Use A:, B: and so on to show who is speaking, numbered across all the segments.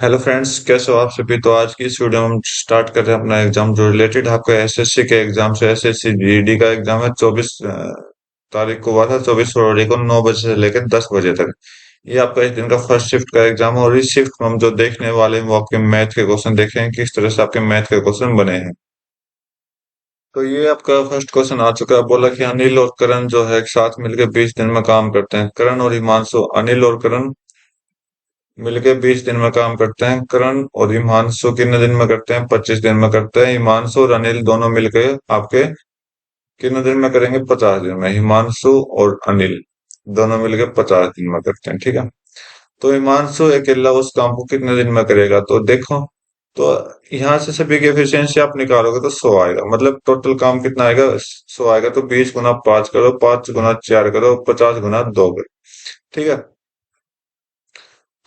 A: Hello friends, कैसे हो आप सभी। तो आज की इस वीडियो में हम स्टार्ट कर रहे हैं अपना एग्जाम जो रिलेटेड आपका एसएससी के एग्जाम से। एसएससी जीडी का एग्जाम है 24 तारीख को हुआ था, 24 फरवरी को 9 बजे से लेकर 10 बजे तक। ये आपका इस दिन का फर्स्ट शिफ्ट का एग्जाम है और इस शिफ्ट में हम जो देखने वाले हैं वो आपके मैथ के क्वेश्चन देख रहे हैं, किस तरह से आपके मैथ के क्वेश्चन बने हैं। तो ये आपका फर्स्ट क्वेश्चन आ चुका है। बोला कि अनिल और करण जो है एक साथ मिलकर 20 दिन में काम करते हैं। करण और हिमांशु, अनिल और करण मिलके 20 दिन में काम करते हैं। करण और हिमांशु कितने दिन में करते हैं? 25 दिन में करते हैं। हिमांशु और अनिल दोनों मिलके आपके कितने दिन में करेंगे? 50 दिन में। हिमांशु और अनिल दोनों मिलके 50 दिन में करते हैं, ठीक है। तो हिमांशु अकेला उस काम को कितने दिन में करेगा? तो देखो, तो यहाँ से सभी की एफिशिएंसी आप निकालोगे तो 100 आएगा। मतलब टोटल काम कितना आएगा? 100 आएगा। तो 20 गुना 5 करो, 5 गुना 4 करो, 50 गुना 2 करो, ठीक है।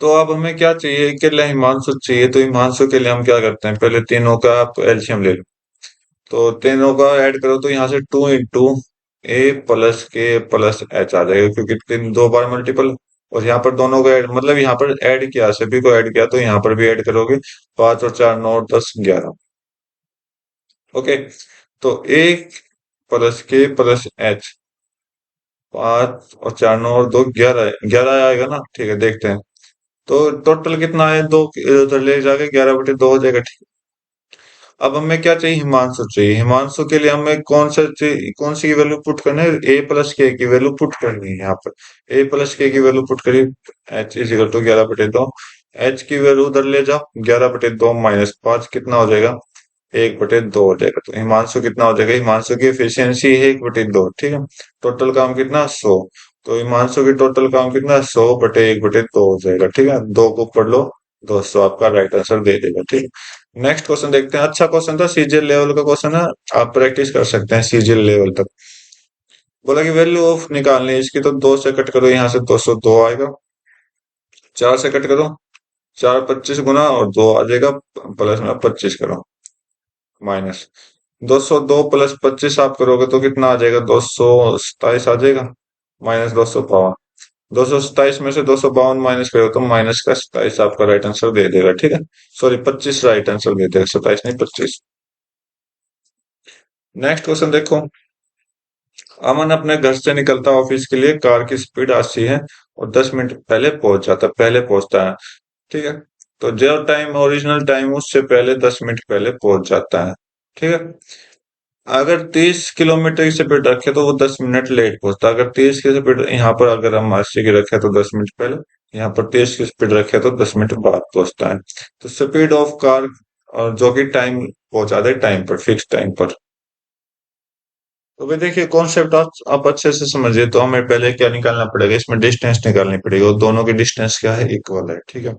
A: तो अब हमें क्या चाहिए? के लिए हिमांशु चाहिए। तो हिमांशु के लिए हम क्या करते हैं, पहले तीनों का आप एलसीएम ले लो। तो तीनों का ऐड करो तो यहाँ से 2 इंटू ए प्लस के प्लस एच आ जाएगा, क्योंकि तीन दो बार मल्टीपल। और यहाँ पर दोनों को ऐड, मतलब यहाँ पर ऐड किया, सभी को ऐड किया, तो यहाँ पर भी ऐड करोगे। 5 और 4 9 10 11। ओके। तो ए प्लस के प्लस एच, 5 और 4 9 और 2 11, 11 आएगा ना, ठीक है। देखते हैं तो टोटल कितना है। दो उधर ले जाके 11/2 हो जाएगा, ठीक है। अब हमें क्या चाहिए? हिमांशु चाहिए। हिमांशु के लिए हमें कौन सी की वैल्यू पुट करनी है? ए प्लस के की वैल्यू पुट करनी है यहाँ पर। ए प्लस के की वैल्यू पुट करी, H is equal to 11/2। H की वैल्यू उधर ले जाओ, 11/2 माइनस 5 कितना हो जाएगा? 1/2 हो जाएगा। तो हिमांशु कितना हो जाएगा? हिमांशु की एफिशिएंसी है 1/2, ठीक है। टोटल काम कितना? 100। तो हिमांशु की टोटल काम कितना? 100/1/2 हो जाएगा, ठीक है। दो को पढ़ लो, 200 आपका राइट आंसर दे देगा, ठीक है। नेक्स्ट क्वेश्चन देखते हैं। अच्छा क्वेश्चन था, सीजीएल लेवल का क्वेश्चन है। आप प्रैक्टिस कर सकते हैं सीजीएल लेवल तक। बोला कि वैल्यू ऑफ निकालनी है इसकी, तो 2 से कट करो, यहाँ से 202 आएगा। 4 से कट करो, 4 25 गुना और 2 आ जाएगा। प्लस में 25 करो, माइनस 202 प्लस 25 आप करोगे तो कितना आ जाएगा? 227 आ जाएगा। माइनस 252, 227 में से 252 माइनस करो तो माइनस का 27 आपका राइट आंसर दे देगा, ठीक है। सॉरी, 25 राइट आंसर दे देगा, 27 नहीं, 25। नेक्स्ट क्वेश्चन देखो। अमन अपने घर से निकलता है ऑफिस के लिए, कार की स्पीड 80 है और 10 मिनट पहले पहुंच जाता है, पहले पहुंचता है, ठीक है। तो जो टाइम ओरिजिनल टाइम उससे पहले 10 मिनट पहले पहुंच जाता है, ठीक है। अगर 30 किलोमीटर की स्पीड रखे तो वो 10 मिनट लेट पहुंचता है। अगर 30 की स्पीड यहाँ पर अगर हम 80 की रखे तो 10 मिनट पहले, यहाँ पर 30 की स्पीड रखे तो 10 मिनट बाद पहुंचता है। तो स्पीड ऑफ कार, और जो कि टाइम पहुंचा दे टाइम पर, फिक्स टाइम पर। तो भाई देखिए, कॉन्सेप्ट आप अच्छे से समझिए। तो हमें पहले क्या निकालना पड़ेगा? इसमें डिस्टेंस निकालनी पड़ेगी, और दोनों की डिस्टेंस क्या है? इक्वल है, ठीक है।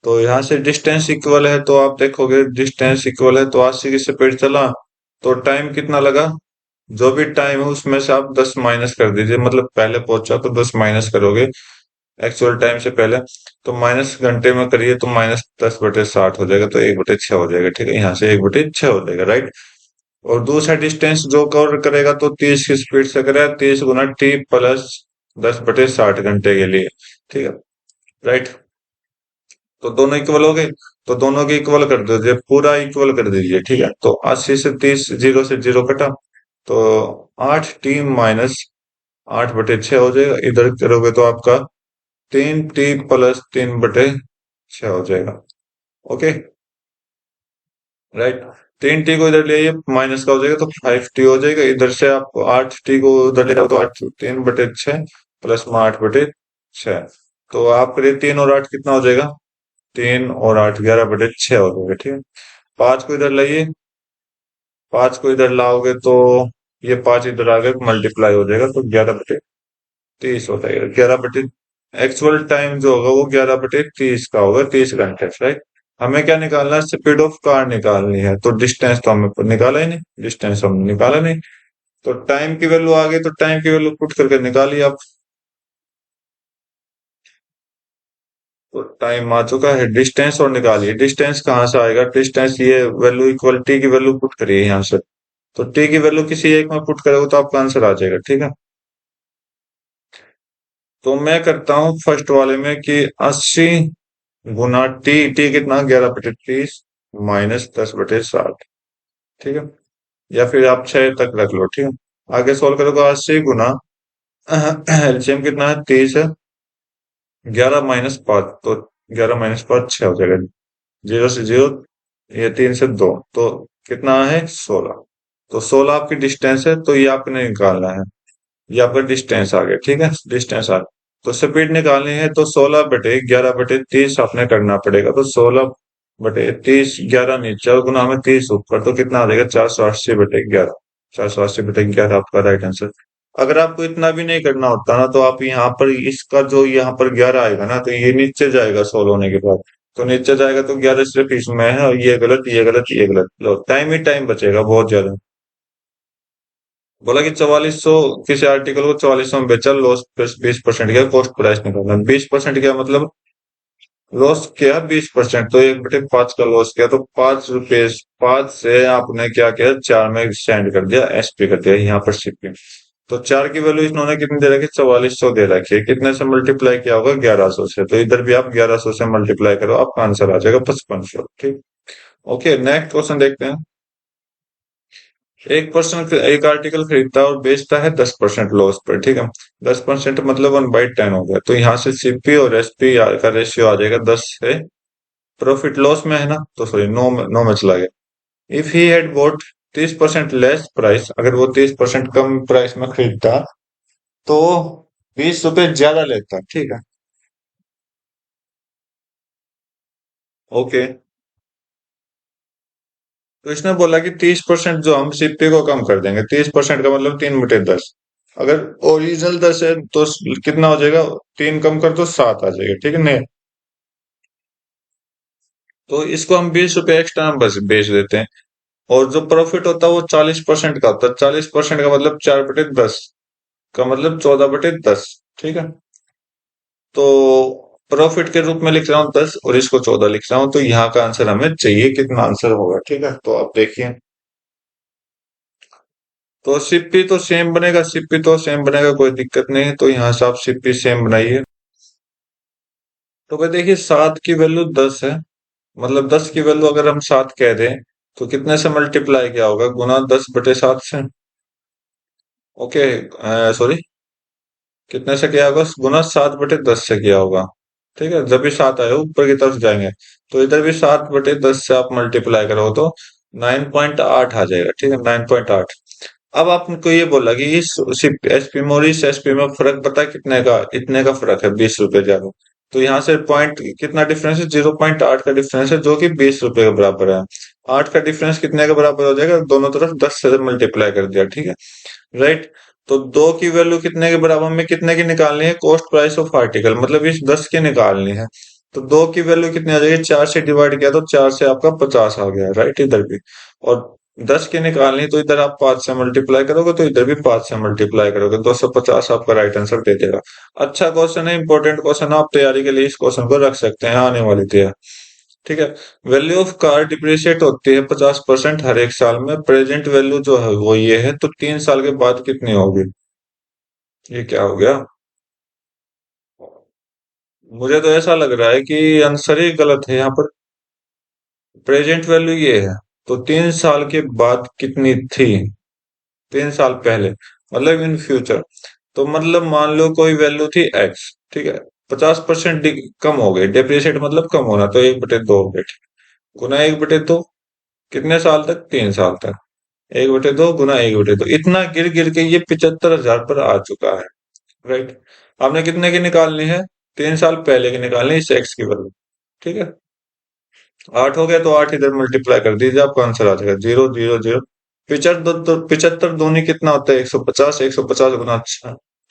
A: तो यहाँ से डिस्टेंस इक्वल है, तो आप देखोगे डिस्टेंस इक्वल है, तो 80 की स्पीड चला तो टाइम कितना लगा? जो भी टाइम है उसमें से आप 10 माइनस कर दीजिए। मतलब पहले पहुंचा तो 10 माइनस करोगे एक्चुअल टाइम से पहले। तो माइनस घंटे में करिए तो -10/60 हो जाएगा, तो 1/6 हो जाएगा, ठीक है। यहाँ से 1/6 हो जाएगा, राइट। और दूसरा डिस्टेंस जो कवर करेगा तो 30 की स्पीड से करेगा, 30 गुना T प्लस 10/60 घंटे के लिए, ठीक है, राइट। तो दोनों इक्वल हो गए, तो दोनों के इक्वल कर दीजिए, पूरा इक्वल कर दीजिए, ठीक है। तो 80 से 30, 0 से 0 कटा, तो 8T माइनस 8/6 हो जाएगा। इधर करोगे तो आपका 3T प्लस 3/6 हो जाएगा, ओके, राइट। 3T को इधर ले आइए, माइनस का हो जाएगा तो 5T हो जाएगा। इधर से आप 8T को उधर ले जाओ तो 3/6 प्लस में 8/6। तो आप करिए 3 और 8 कितना हो जाएगा? 3 और 8 11/6 हो जाएगा, ठीक है। 5 को इधर लाइए, 5 को इधर लाओगे तो ये 5 इधर आ गए, मल्टीप्लाई हो जाएगा, तो 11/30 हो जाएगा। 11 एक्चुअल टाइम जो होगा वो 11/30 का होगा, 30 घंटे, राइट। हमें क्या निकालना है? स्पीड ऑफ कार निकालनी है। तो डिस्टेंस तो हमें निकाला ही नहीं, डिस्टेंस हमने निकाला नहीं। तो टाइम की वैल्यू आ गई, तो टाइम की वैल्यू पुट करके निकालिए आप। तो टाइम आ चुका है, डिस्टेंस और निकालिए। डिस्टेंस कहाँ से आएगा? डिस्टेंस ये वैल्यू इक्वल टी की वैल्यू पुट करिए यहाँ से। तो टी की वैल्यू किसी एक में पुट करोगे तो आपका आंसर आ जाएगा, ठीक है। तो मैं करता हूँ फर्स्ट वाले में कि 80 गुना टी, टी कितना 11/30 माइनस 10/7। ठीक है, या फिर आप 6 तक रख लो। ठीक है, आगे सोल्व करोगे 80 गुना एलसीएम कितना है 30 है, 11 - 5, तो 11 - 5 6 हो जाएगा। 0 से 0, ये 3 से 2, तो कितना है 16। तो 16 आपकी डिस्टेंस है, तो ये आपने निकालना है। ये आपका डिस्टेंस आ गया। ठीक है, डिस्टेंस आ गया। तो स्पीड निकालनी है तो 16/11/30 आपने करना पड़ेगा। तो 16/30, 11 नीचे और गुना में 30 ऊपर, तो कितना आ जाएगा 480/11। 480/11 आपका राइट आंसर। अगर आपको इतना भी नहीं करना होता ना, तो आप यहाँ पर इसका जो यहाँ पर 11 आएगा ना, तो ये नीचे जाएगा 16 होने के बाद। तो नीचे जाएगा तो 11 सिर्फ इसमें है, और ये गलत, ये गलत, ये गलत। लो, टाइम ही टाइम बचेगा बहुत ज्यादा। बोला कि 4400, किसी आर्टिकल को 4400 में बेचा, लॉस प्लस 20% क्या, कॉस्ट प्राइस निकालना। 20% क्या मतलब, लॉस किया 20%, तो 1/5 का लॉस किया, तो 5 रुपए। 5 से आपने क्या किया, 4 में स्टैंड कर दिया, एसपी कर दिया यहाँ पर शिपिंग। तो 4 की वैल्यू इन्होंने कितनी दे रखी, 4400 दे रखी है। कितने से मल्टीप्लाई किया होगा, 1100 से। तो इधर भी आप 1100 से मल्टीप्लाई करो, आपका आंसर आ जाएगा 5500। ठीक। ओके, नेक्स्ट क्वेश्चन देखते हैं। एक पर्सन एक आर्टिकल खरीदता है और बेचता है 10% लॉस पर। ठीक है, 10% मतलब 1/10 हो गया। तो यहाँ से सीपी और एसपी का रेशियो आ जाएगा 10 से। प्रॉफिट लॉस में है ना, तो सॉरी, नो में, नो में चला गया। If he had boat 30% less price, अगर वो 30% कम प्राइस में खरीदता, तो 20 रुपए ज्यादा लेता। ठीक है। ओके, तो इसने बोला कि 30% जो हम सीपी को कम कर देंगे, 30% का मतलब 3/10। अगर ओरिजिनल 10 है तो कितना हो जाएगा, 3 कम कर तो 7 आ जाएगा। ठीक है, नहीं, तो इसको हम 20 रुपए एक्स्ट्रा हम बस बेच देते हैं। और जो प्रॉफिट होता है वो 40% का होता है। 40% का मतलब 4/10 का मतलब 14/10। ठीक है, तो प्रॉफिट के रूप में लिख रहा हूँ 10, और इसको 14 लिख रहा हूँ। तो यहाँ का आंसर हमें चाहिए, कितना आंसर होगा। ठीक है, तो आप देखिए। तो सीपी तो सेम बनेगा, सीपी तो सेम बनेगा, कोई दिक्कत नहीं है। तो यहाँ से आप सीपी सेम बनाइए। तो भाई देखिए, 7 की वैल्यू 10 है, मतलब 10 की वैल्यू अगर हम 7 कह दें, तो कितने से मल्टीप्लाई किया होगा, गुना 10/7 से। ओके, सॉरी, कितने से किया होगा, गुना 7/10 से किया होगा। ठीक है, जब भी 7 आए ऊपर की तरफ जाएंगे, तो इधर भी 7/10 से आप मल्टीप्लाई करो तो 9.8 आ जाएगा। ठीक है, 9.8। अब आपको ये बोला कि इस एसपी में और इस एसपी में फर्क पता है कितने का, इतने का फर्क है, 20 रुपए ज्यादा। तो यहाँ से पॉइंट कितना डिफरेंस है, 0.8 का डिफरेंस है, जो कि 20 रुपए के बराबर है। 8 का डिफरेंस कितने के बराबर हो जाएगा, दोनों तरफ 10 से मल्टीप्लाई कर दिया। ठीक है, राइट। तो 2 की वैल्यू कितने के बराबर में, कितने की निकालनी है, कॉस्ट प्राइस ऑफ आर्टिकल, मतलब इस 10 की निकालनी है। तो 2 की वैल्यू कितनी आ जाएगी, 4 से डिवाइड किया तो 4 से आपका 50 आ गया, राइट, इधर भी। और 10 की निकालनी, तो इधर आप 5 से मल्टीप्लाई करोगे, तो इधर भी 5 से मल्टीप्लाई करोगे, 250 आपका राइट आंसर दे देगा। अच्छा क्वेश्चन है, इंपॉर्टेंट क्वेश्चन है, आप तैयारी के लिए इस क्वेश्चन को रख सकते हैं आने वाली तैयारी। ठीक है, वैल्यू ऑफ कार डिप्रिशिएट होती है 50% हर एक साल में। प्रेजेंट वैल्यू जो है वो ये है, तो 3 साल के बाद कितनी होगी। ये क्या हो गया, मुझे तो ऐसा लग रहा है कि आंसर ही गलत है यहाँ पर। प्रेजेंट वैल्यू ये है, तो 3 साल के बाद कितनी थी, 3 साल पहले, मतलब इन फ्यूचर। तो मतलब मान लो कोई वैल्यू थी एक्स। ठीक है, 50% कम हो गई, डेप्रिशिएट मतलब कम होना, तो 1/2 हो गए। गुना 1/2, कितने साल तक, 3 साल तक। 1/2 गुना 1/2, इतना गिर गिर के ये 75,000 पर आ चुका है। राइट, आपने कितने की निकालनी है, 3 साल पहले की निकालनी है इस एक्स की वैल्यू। ठीक है, 8 हो गया, तो 8 इधर मल्टीप्लाई कर दीजिए, आपका आंसर आ जाएगा 0, 0, 0। 75 दूनी कितना होता है, 150। 150 गुना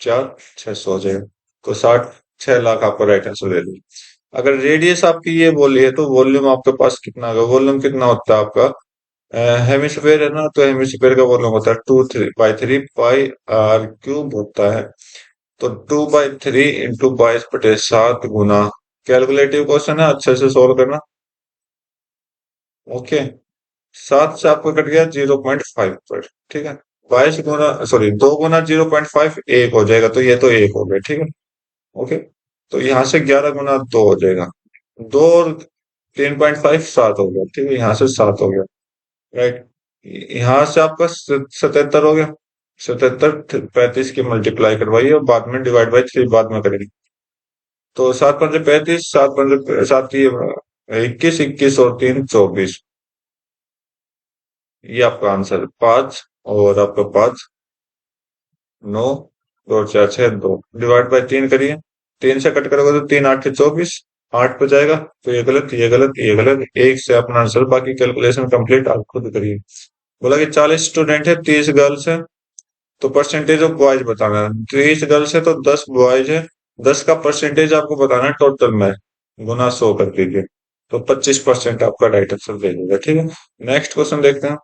A: 4, 600 हो जाएगा। तो 6 लाख आपको राइट आंसर दे दिया। अगर रेडियस आपकी ये बोली है, तो वॉल्यूम आपके पास कितना होगा, वॉल्यूम कितना होता है आपका, हेमिस्फेयर है ना, तो हेमिस्फेयर का वॉल्यूम होता है 2/3 पाई r³ होता है। तो 2/3 × 22/7 गुना, कैलकुलेटिव क्वेश्चन है, अच्छे से सोल्व करना। ओके, 7 से आपको कट गया 0.5 पर। ठीक है, 22 गुना, सॉरी, 2 गुना 0.5 1 हो जाएगा, तो ये तो 1 हो गया। ठीक है, ओके, तो यहाँ से 11 गुना 2 हो जाएगा। दो और 3.5 7 हो गया, ठीक है, यहाँ से 7 हो गया, राइट। यहाँ से आपका 77 हो गया। 77 35 की मल्टीप्लाई करवाइए और बाद में डिवाइड बाई 3 बाद में करेंगे। तो 7 5 35, 21, 21 और 3 24। ये आपका आंसर है 5। और आपका 5 9, 2 4 6 2 डिवाइड बाई 3 करिए। 3 से कट करोगे तो 3 8 24, 8 पे जाएगा। तो ये गलत, ये गलत, ये गलत, एक से अपना आंसर। बाकी कैलकुलेशन कंप्लीट आप खुद करिए। बोला कि 40 स्टूडेंट है, 30 गर्ल्स है, तो परसेंटेज ऑफ बॉयज बताना है। 30 गर्ल्स है तो 10 बॉयज है। 10 का परसेंटेज आपको बताना है टोटल में, गुना 100 कर दीजिए। तो 25% आपका राइट आंसर दे देगा, ठीक है। नेक्स्ट क्वेश्चन देखते हैं।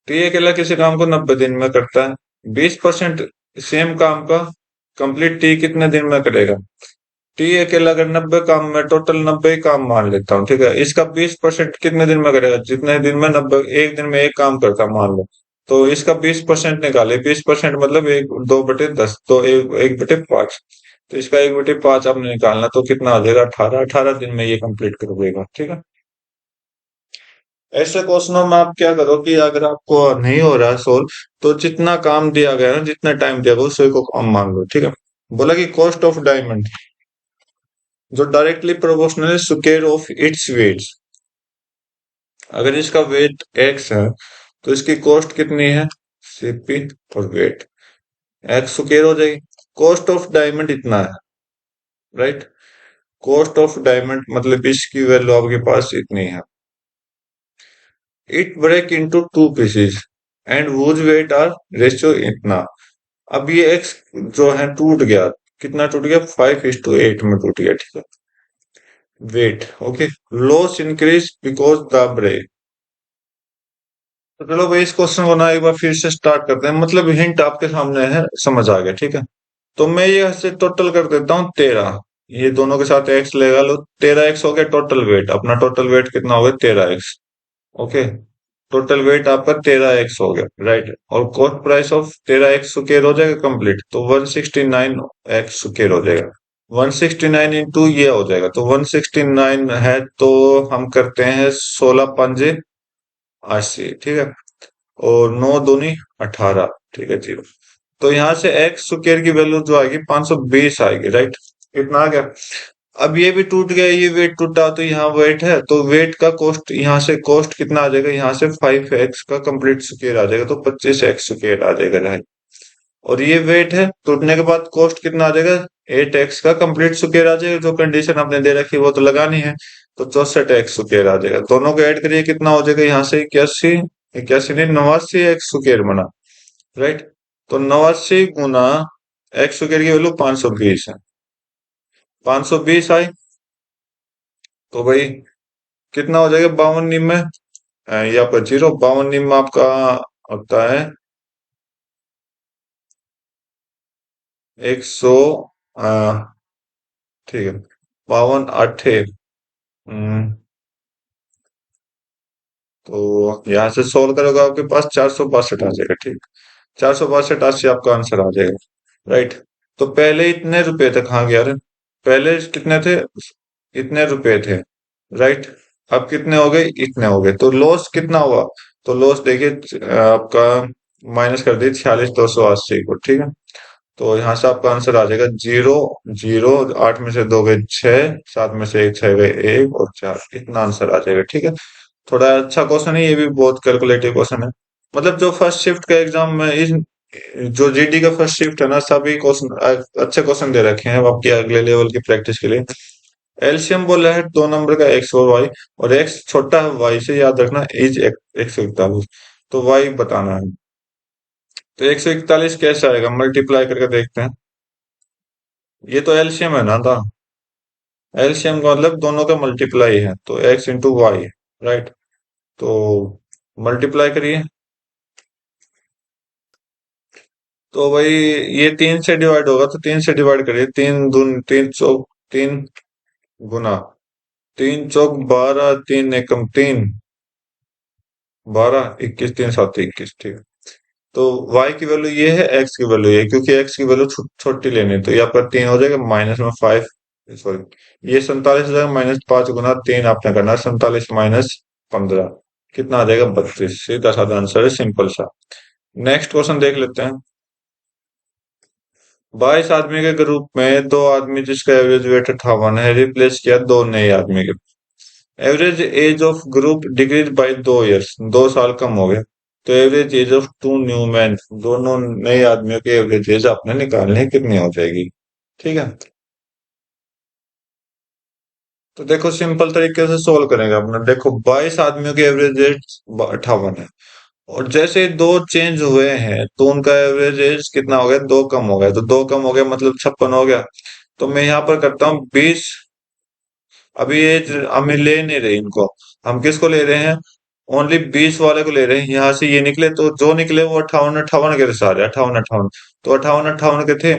A: टी अकेला किसी काम को 90 दिन में करता है। 20% सेम काम का कंप्लीट टी कितने दिन में करेगा। टी अकेला अगर 90 काम में, टोटल 90 ही काम मान लेता हूँ, ठीक है। इसका 20% कितने दिन में करेगा, जितने दिन में 90, एक दिन में एक काम करता मान लो। तो इसका 20% निकाले। 20% मतलब एक 2/10, तो एक 1/5। तो इसका 1/5 आपने निकालना, तो कितना आ जाएगा, 18। 18 दिन में ये कंप्लीट कर देगा, ठीक है। ऐसे क्वेश्चनों में आप क्या करो कि अगर आपको नहीं हो रहा सोल्व, तो जितना काम दिया गया है ना, जितना टाइम दिया गया उसी को कम मान लो, ठीक है। बोला कि कॉस्ट ऑफ डायमंड जो डायरेक्टली प्रोपोर्शनल है स्क्वायर ऑफ इट्स वेट। अगर इसका वेट एक्स है तो इसकी कॉस्ट कितनी है, सीपी और वेट, एक्स स्क्वायर हो जाएगी। कॉस्ट ऑफ डायमंड इतना है, राइट। कॉस्ट ऑफ डायमंड मतलब इसकी वैल्यू आपके पास इतनी है। It break into two pieces and whose weight are ratio इतना। अब ये एक्स जो है टूट गया। कितना टूट गया, 5:8 में टूट गया, ठीक है। Wait okay. Loss increase because the break. तो चलो भाई, इस क्वेश्चन को ना एक बार फिर से स्टार्ट करते हैं। मतलब हिंट आपके सामने है, समझ आ गया, ठीक है। तो मैं ये ऐसे टोटल कर देता हूँ 13। ये दोनों के साथ एक्स लगा लो, 13x हो गया टोटल वेट। अपना टोटल वेट कितना हो गया, 13x। ओके। टोटल वेट आपका 13x हो गया, राइट। और cost price of 13x square हो जाएगा कंप्लीट, तो 169x स्क्वायर हो जाएगा। 169 इंटू ये हो जाएगा, तो 169 है, तो हम करते हैं 16 पंजे 80, ठीक है। और 9 दूनी 18, ठीक है जी। तो यहाँ से एक्स स्क्वायर की वैल्यू जो आएगी 520 आएगी, राइट। इतना आ गया। अब ये भी टूट गया, ये वेट टूटा, तो यहाँ वेट है, तो वेट का कॉस्ट, यहाँ से कॉस्ट कितना आ जाएगा, यहाँ से 5x का कंप्लीट स्क्वायर आ जाएगा, तो 25x स्क्वायर आ जाएगा, राइट। और ये वेट है, टूटने के बाद कॉस्ट कितना आ जाएगा, 8x का कंप्लीट स्क्वायर आ जाएगा। जो कंडीशन आपने दे रखी है वो तो लगानी है, तो 64x स्क्वायर आ जाएगा। दोनों को ऐड करिए, कितना हो जाएगा, यहाँ से 81, 81 नहीं 89x स्क्वायर बना, राइट। तो 89 गुना एक्स स्क्वायर की वैल्यू 520 है। 520 आई, तो भाई कितना हो जाएगा, 52 में ये आपका 0, 52 में आपका होता है 100, ठीक है। 52 8, तो यहाँ से सोल्व करोगे आपके पास 462 आ जाएगा, ठीक। 462 80 आपका आंसर आ जाएगा, राइट। तो पहले इतने रुपए थे, कहाँ गया रे, पहले कितने थे, इतने रुपए थे, राइट। अब कितने हो गए, इतने हो गए, तो लॉस कितना हुआ। तो लॉस देखिए आपका माइनस कर दिए 46,280 को, ठीक है। तो यहाँ से आपका आंसर आ जाएगा 0 0, 8 में से 2 गए 6, 7 में से 1 6 गए 1 और 4, इतना आंसर आ जाएगा, ठीक है। थोड़ा अच्छा क्वेश्चन है, ये भी बहुत कैलकुलेटिव क्वेश्चन है। मतलब जो फर्स्ट शिफ्ट का एग्जाम में इस, जो जीडी का फर्स्ट शिफ्ट है ना, सभी क्वेश्चन अच्छे क्वेश्चन दे रखे हैं आपके अगले लेवल की प्रैक्टिस के लिए। एलसीएम बोला है 2 नंबर का एक्स और वाई, और एक्स छोटा है वाई से, याद रखना इज 141, तो वाई बताना है। तो 141 कैसे आएगा, मल्टीप्लाई करके देखते हैं। ये तो एलसीएम है ना था, एलसीएम का मतलब दोनों का मल्टीप्लाई है, तो एक्स इंटू वाई, राइट। तो मल्टीप्लाई करिए, तो भाई ये 3 से डिवाइड होगा, तो 3 से डिवाइड करिए। 3 दून 3 चौक 3, गुना 3 चौक 12, 3 एकम 3, 12 21, 3 7 21, ठीक है। तो y की वैल्यू ये है, x की वैल्यू ये है, क्योंकि x की वैल्यू छोटी लेनी है, तो ये आपका 3 हो जाएगा, माइनस में 5 सॉरी, ये 47,000 माइनस 5 गुना 3 आपने करना है, 47 माइनस 15 कितना आ जाएगा? 32। सीधा साधा आंसर है, सिंपल सा। नेक्स्ट क्वेश्चन देख लेते हैं। 22 आदमी के ग्रुप में दो आदमी जिसका एवरेज वेट 58 है, रिप्लेस किया दो नए आदमी के। Average age of group decrease by 2 years, 2 साल कम हो गए। तो average age of two new man, दोनों नए आदमियों की एवरेज एज आपने निकालनी है, कितनी हो जाएगी? ठीक है। तो देखो सिंपल तरीके से सोल्व करेंगे अपना। देखो 22 आदमियों की एवरेज एज 58 है, और जैसे ही दो चेंज हुए हैं तो उनका एवरेज एज कितना हो गया? दो कम हो गया। तो दो कम हो गया मतलब 56 हो गया। तो मैं यहाँ पर करता हूँ 20। अभी ये हमें ले नहीं रहे इनको, हम किसको ले रहे हैं? ओनली 20 वाले को ले रहे हैं। यहाँ से ये निकले तो जो निकले वो 58 58 के थे सारे, 58 58। तो 58 58 के थे।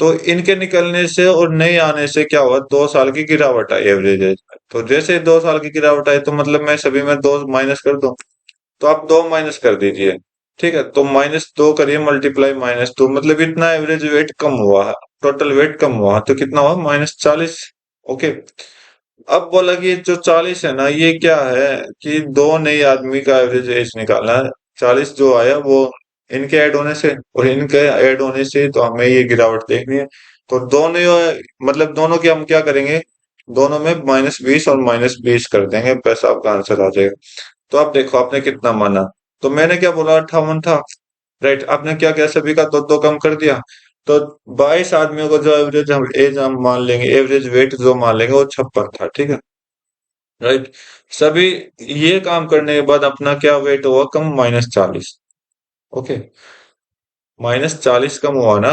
A: तो इनके निकलने से और नए आने से क्या हुआ? 2 साल की गिरावट आई एवरेज एज में। तो जैसे ही 2 साल की गिरावट आई तो मतलब मैं सभी में दो माइनस कर दूं। तो आप दो माइनस कर दीजिए। ठीक है, तो -2 करिए, मल्टीप्लाई -2, मतलब इतना एवरेज वेट कम हुआ है। टोटल वेट कम हुआ तो कितना हुआ? -40। ओके। अब बोला कि जो 40 है ना, ये क्या है कि दो नए आदमी का एवरेज एज निकालना है। 40 जो आया वो इनके ऐड होने से, और इनके ऐड होने से तो हमें ये गिरावट देखनी है। तो दोनों, मतलब दोनों की हम क्या करेंगे? दोनों में -20 और -20 कर देंगे, बस आपका आंसर आ जाएगा। तो आप देखो आपने कितना माना। तो मैंने क्या बोला? 58 था। राइट, आपने क्या किया? सभी का दो दो कम कर दिया। तो 22 आदमियों को जो एवरेज हम एज हम मान लेंगे, एवरेज वेट जो मान लेंगे वो 56 था। ठीक है। राइट। सभी ये काम करने के बाद अपना क्या वेट हुआ? कम, -40। ओके। -40 कम हुआ ना।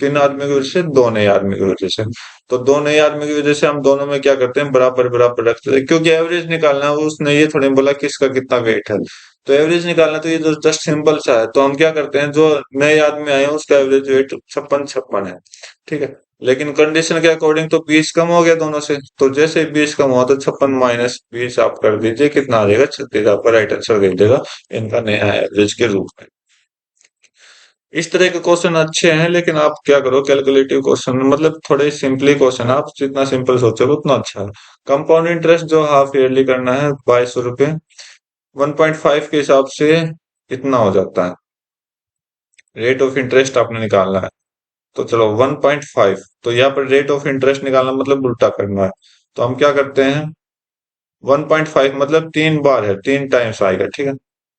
A: किन आदमी की वजह से? दो नए आदमी की वजह से। तो दो नए आदमी की वजह से हम दोनों में क्या करते हैं? बराबर बराबर रखते हैं, क्योंकि एवरेज निकालना है। उसने ये थोड़ी बोला किसका कितना वेट है। तो एवरेज निकालना तो ये तो जस्ट सिंपल सा है। तो हम क्या करते हैं? जो नए आदमी आए हैं उसका एवरेज वेट 56 56 है। ठीक है। लेकिन कंडीशन के अकॉर्डिंग तो 20 कम हो गया दोनों से। तो जैसे 20 कम हुआ तो 56 - 20 आप कर दीजिए, कितना आ जाएगा? 36। आपका राइट आंसर दे देगा इनका नया एवरेज के रूप में। इस तरह के क्वेश्चन अच्छे हैं, लेकिन आप क्या करो, कैलकुलेटिव क्वेश्चन, मतलब थोड़े सिंपली क्वेश्चन, आप जितना सिंपल सोचोगे उतना अच्छा है। कंपाउंड इंटरेस्ट जो हाफ ईयरली करना है, 2200 रुपये, 1.5 के हिसाब से कितना हो जाता है? रेट ऑफ इंटरेस्ट आपने निकालना है। तो चलो 1.5, तो यहाँ पर रेट ऑफ इंटरेस्ट निकालना मतलब उल्टा करना है। तो हम क्या करते हैं? 1.5 मतलब 3 बार है, 3 टाइम्स आएगा। ठीक है।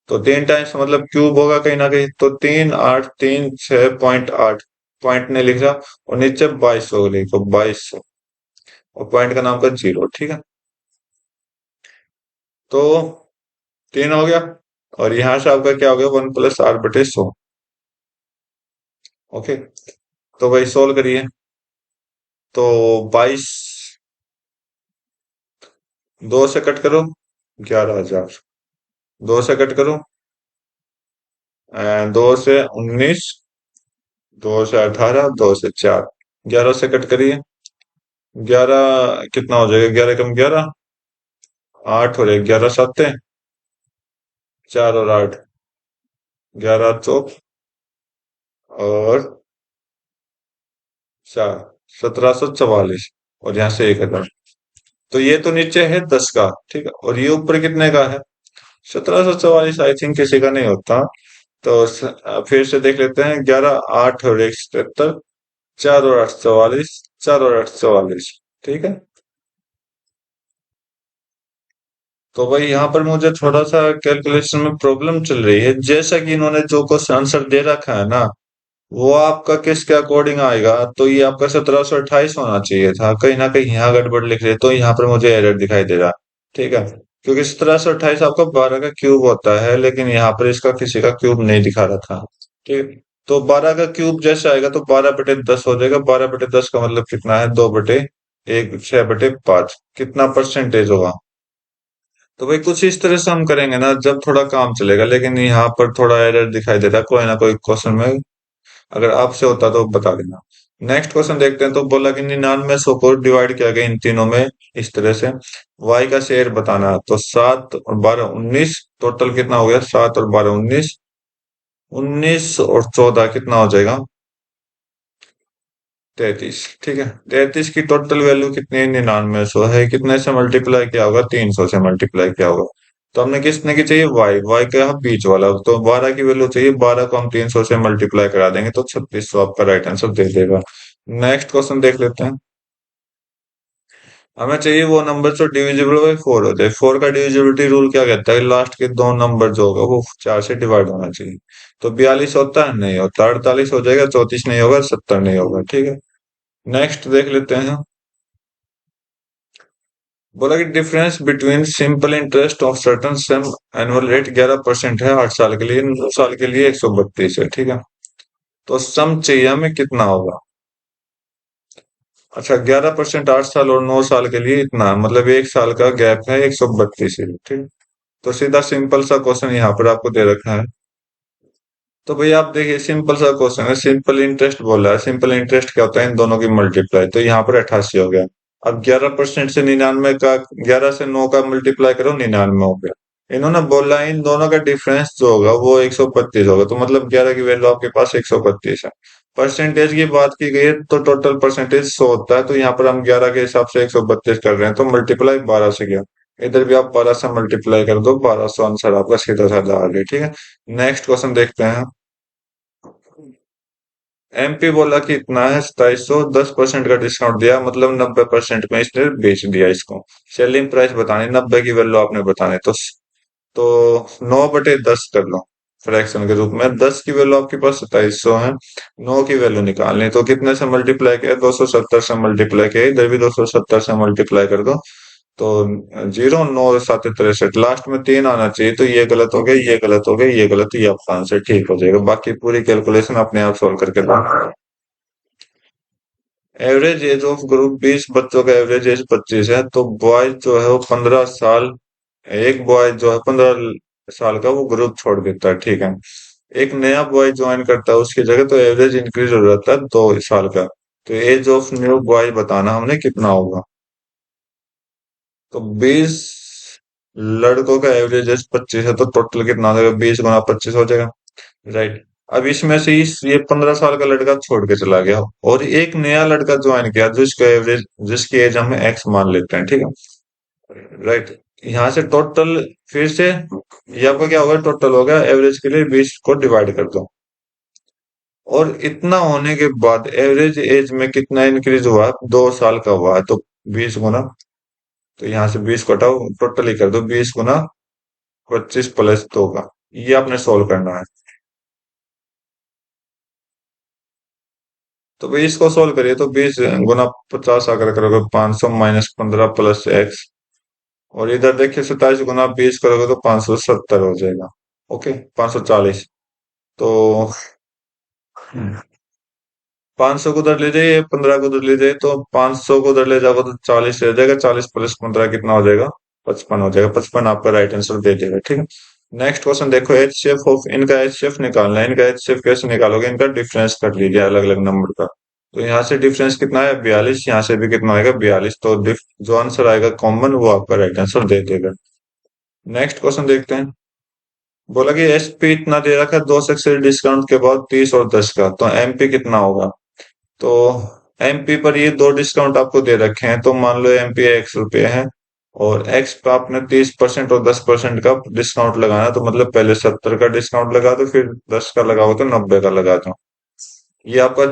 A: तो 3 टाइम्स मतलब क्यूब होगा कहीं ना कहीं। तो 3 8 3 6.8, पॉइंट ने लिखा, और नीचे 2200 लिखो, 2200, और पॉइंट का नाम का जीरो। ठीक है। तो 3 हो गया, और यहां से आपका क्या हो गया? 1 + 8/100। ओके। तो भाई सोल्व करिए। तो 22, 2 से कट करो, 11,000। 2 से कट करो, 2 से 19, 2 से 18, 2 से 4, 11 से कट करिए। 11 कितना हो जाएगा? 11 कम 11, 8 हो जाएगा। 11 7, 4 और 8, 11 चौक, और 4, 1744, और यहाँ से 1,000। तो ये तो नीचे है 10 का। ठीक है, और ये ऊपर कितने का है? 1744। आई थिंक किसी का नहीं होता। तो फिर से देख लेते हैं। 11 8 और 1 77, 4 और 8 44, 4 और 8 44। ठीक है। तो भाई यहाँ पर मुझे थोड़ा सा कैलकुलेशन में प्रॉब्लम चल रही है। जैसा कि इन्होंने जो क्वेश्चन आंसर दे रखा है ना, वो आपका किसके अकॉर्डिंग आएगा? तो ये आपका 1728 होना चाहिए था। कहीं ना कहीं यहाँ गड़बड़ लिख रहे, तो यहाँ पर मुझे एरर दिखाई दे रहा। ठीक है। क्योंकि 1728 आपका 12 का क्यूब होता है, लेकिन यहाँ पर इसका किसी का क्यूब नहीं दिखा रखा। ठीक है। तो 12 का क्यूब जैसे आएगा तो 12/10 हो जाएगा। 12/10 का मतलब कितना है? 2/1, 6/5, कितना परसेंटेज होगा? तो भाई कुछ इस तरह से हम करेंगे ना, जब थोड़ा काम चलेगा। लेकिन यहाँ पर थोड़ा एरर दिखाई दे रहा है, कोई ना कोई क्वेश्चन में अगर आपसे होता तो बता देना। नेक्स्ट क्वेश्चन देखते हैं। तो बोला कि 9900 को डिवाइड किया गया इन तीनों में इस तरह से। वाई का शेयर बताना है। तो 7 और 12 19, टोटल कितना हो गया? 7 और 12 19, 19 और 14 कितना हो जाएगा? 33। ठीक है, 33 की टोटल वैल्यू कितनी है? 9900 है। कितने से मल्टीप्लाई किया होगा? 300 से मल्टीप्लाई किया होगा। तो हमने किसने की चाहिए? वाई। वाई का है बीच वाला, तो 12 की वैल्यू चाहिए। 12 को हम 300 से मल्टीप्लाई करा देंगे तो 3600 आपका राइट आंसर दे देगा। नेक्स्ट क्वेश्चन देख लेते हैं। हमें चाहिए वो नंबर जो डिविजिबल बाई 4 हो जाए। 4 का डिविजिबिलिटी रूल क्या कहता है? लास्ट के दो नंबर जो होगा वो 4 से डिवाइड होना चाहिए। तो 42 होता है? नहीं होता। 48 हो जाएगा, 34 नहीं होगा, 70 नहीं होगा। ठीक है, नेक्स्ट देख लेते हैं। बोला कि difference between simple interest of certain some annual rate 11% है 8 साल के लिए, 9 साल के लिए 132 है। ठीक है, तो सम चाहिए हमें कितना होगा? अच्छा, 11% 8 साल और 9 साल के लिए इतना, मतलब 1 साल का गैप है 132 है। ठीक, तो सीधा सिंपल सा क्वेश्चन यहाँ पर आपको दे रखा है। तो भैया आप देखिए, सिंपल सा क्वेश्चन है, सिंपल इंटरेस्ट बोल रहा है। सिंपल इंटरेस्ट क्या होता है? इन दोनों की मल्टीप्लाई। तो यहाँ पर 88 हो गया। अब 11% से 99 का, 11 से 9 का मल्टीप्लाई करो, 99 हो गया। इन्होंने बोला है इन दोनों का डिफरेंस जो होगा वो 132 होगा, तो मतलब 11 की वैल्यू आपके पास 132 है। परसेंटेज की बात की गई है तो टोटल परसेंटेज 100 होता है, तो यहाँ पर हम 11 के हिसाब से 132 कर रहे हैं, तो मल्टीप्लाई 12 से किया। इधर भी आप 12 से मल्टीप्लाई कर दो, 1200 आंसर आपका सीधा साधा आ गया। ठीक है, नेक्स्ट क्वेश्चन देखते हैं। एमपी बोला कि इतना है 2700, 10% का डिस्काउंट दिया, मतलब 90% में इसने बेच दिया इसको। सेलिंग प्राइस बतानी, 90 की वैल्यू आपने बतानी। तो 9/10 कर लो फ्रैक्शन के रूप में। 10 की वैल्यू आपके पास 2700 है, 9 की वैल्यू निकालनी, तो कितने से मल्टीप्लाई किया? 270 से मल्टीप्लाई किया। इधर भी 270 से मल्टीप्लाई कर दो, तो 0, 9 7 63, लास्ट में 3 आना चाहिए। तो ये गलत हो गया, ये गलत हो गया, ये गलत, ये आपका आंसर ठीक हो जाएगा। बाकी पूरी कैलकुलेशन अपने आप सोल्व करके दो। एवरेज एज ऑफ ग्रुप 20 बच्चों का एवरेज एज 25 है, तो बॉयज जो है वो 15 साल, एक बॉय जो है 15 साल का वो ग्रुप छोड़ देता है। ठीक है, एक नया बॉय ज्वाइन करता है उसकी जगह, तो एवरेज इंक्रीज हो जाता है 2 साल का। तो एज ऑफ न्यू बॉय बताना हमने कितना होगा। तो 20 लड़कों का एवरेज एज 25 है, तो टोटल कितना हो जाएगा? 20 गुना 25 हो जाएगा। राइट। अब इसमें से इस ये 15 साल का लड़का छोड़ के चला गया और एक नया लड़का ज्वाइन किया जिसका एवरेज, जिसकी एज हम एक्स मान लेते हैं। ठीक है, राइट। यहाँ से टोटल, फिर से ये आपका क्या होगा? टोटल होगा एवरेज के लिए 20 को डिवाइड कर दो, और इतना होने के बाद एवरेज एज में कितना इंक्रीज हुआ? 2 साल का हुआ है, तो 20 गुना, तो यहाँ से 20 को हटाओ, टोटल ही कर दो 20 गुना 25 + 2 का। ये आपने सोल्व करना है। तो भाई इसको सोल्व करिए, तो 20 गुना 50 अगर करोगे 500 -15 + x, और इधर देखिए 27 गुना 20 करोगे तो 570 हो जाएगा। ओके, 540। तो 500 को उधर ले जाइए, 15 को उधर ले जाइए, तो 500 को उधर ले जाओगे तो 40 रह जाएगा। 40 + 15 कितना हो जाएगा? 55 हो जाएगा। 55 आपका राइट आंसर दे देगा। ठीक है, नेक्स्ट क्वेश्चन देखो। एचसीएफ ऑफ, इनका एचसीएफ निकालना है। इनका एचसीएफ कैसे निकालोगे? इनका डिफरेंस कर लीजिए अलग अलग नंबर का। तो यहाँ से डिफरेंस कितना है? 42। यहाँ से भी कितना आएगा? 42। तो जो आंसर आएगा कॉमन वो आपका राइट आंसर दे देगा। नेक्स्ट क्वेश्चन देखते हैं। बोला कि एसपी इतना दे रखा है 2 डिस्काउंट के बाद 30 और 10 का, तो एमपी कितना होगा? तो एमपी पर ये दो डिस्काउंट आपको दे रखे हैं, तो मान लो एमपी ₹X है, और एक्स पे आपने 30% और 10% का डिस्काउंट लगाना, तो मतलब पहले 70 का डिस्काउंट लगा दो, फिर 10 का लगाओ तो 90 का लगा दो। ये आपका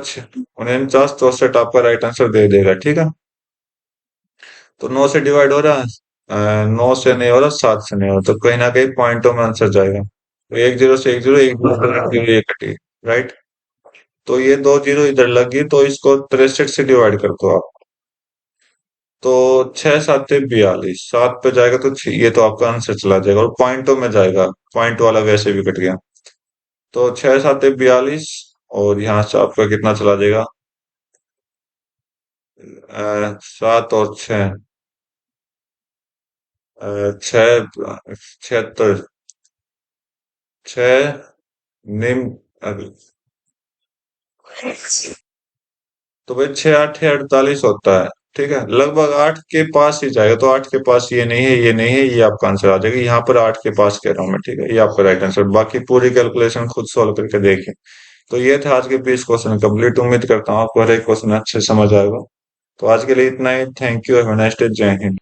A: 49 64 आपका राइट आंसर दे देगा। ठीक है, तो 9 से डिवाइड हो रहा है, 9 से नहीं हो रहा, 7 से नहीं हो रहा, तो कहीं ना कहीं पॉइंटों में आंसर जाएगा। तो 1 0 से 1 0, 1 0 से 1 कटी, राइट। तो ये 2 0 इधर लग गई, तो इसको 63 से डिवाइड कर दो आप। तो 6 7 42, 7 पे जाएगा तो ये तो आपका आंसर चला जाएगा, और पॉइंटों में जाएगा, पॉइंट वाला वैसे भी कट गया। तो 6 7 42, और यहाँ से आपका कितना चला जाएगा? 7 और 6, 6 76, 6 निम, तो भाई 6 8 48 होता है। ठीक है, लगभग 8 के पास ही जाएगा, तो 8 के पास ये नहीं है, ये नहीं है, ये आपका आंसर आ जाएगा। यहाँ पर 8 के पास कह रहा हूँ मैं। ठीक है, ये आपका राइट आंसर। बाकी पूरी कैलकुलेशन खुद सॉल्व करके देखिए। तो ये थे आज के 20 क्वेश्चन कंप्लीट। उम्मीद करता हूँ आपको हर एक क्वेश्चन अच्छे से समझ आएगा। तो आज के लिए इतना ही। Thank you. Have a nice day. जय हिंद।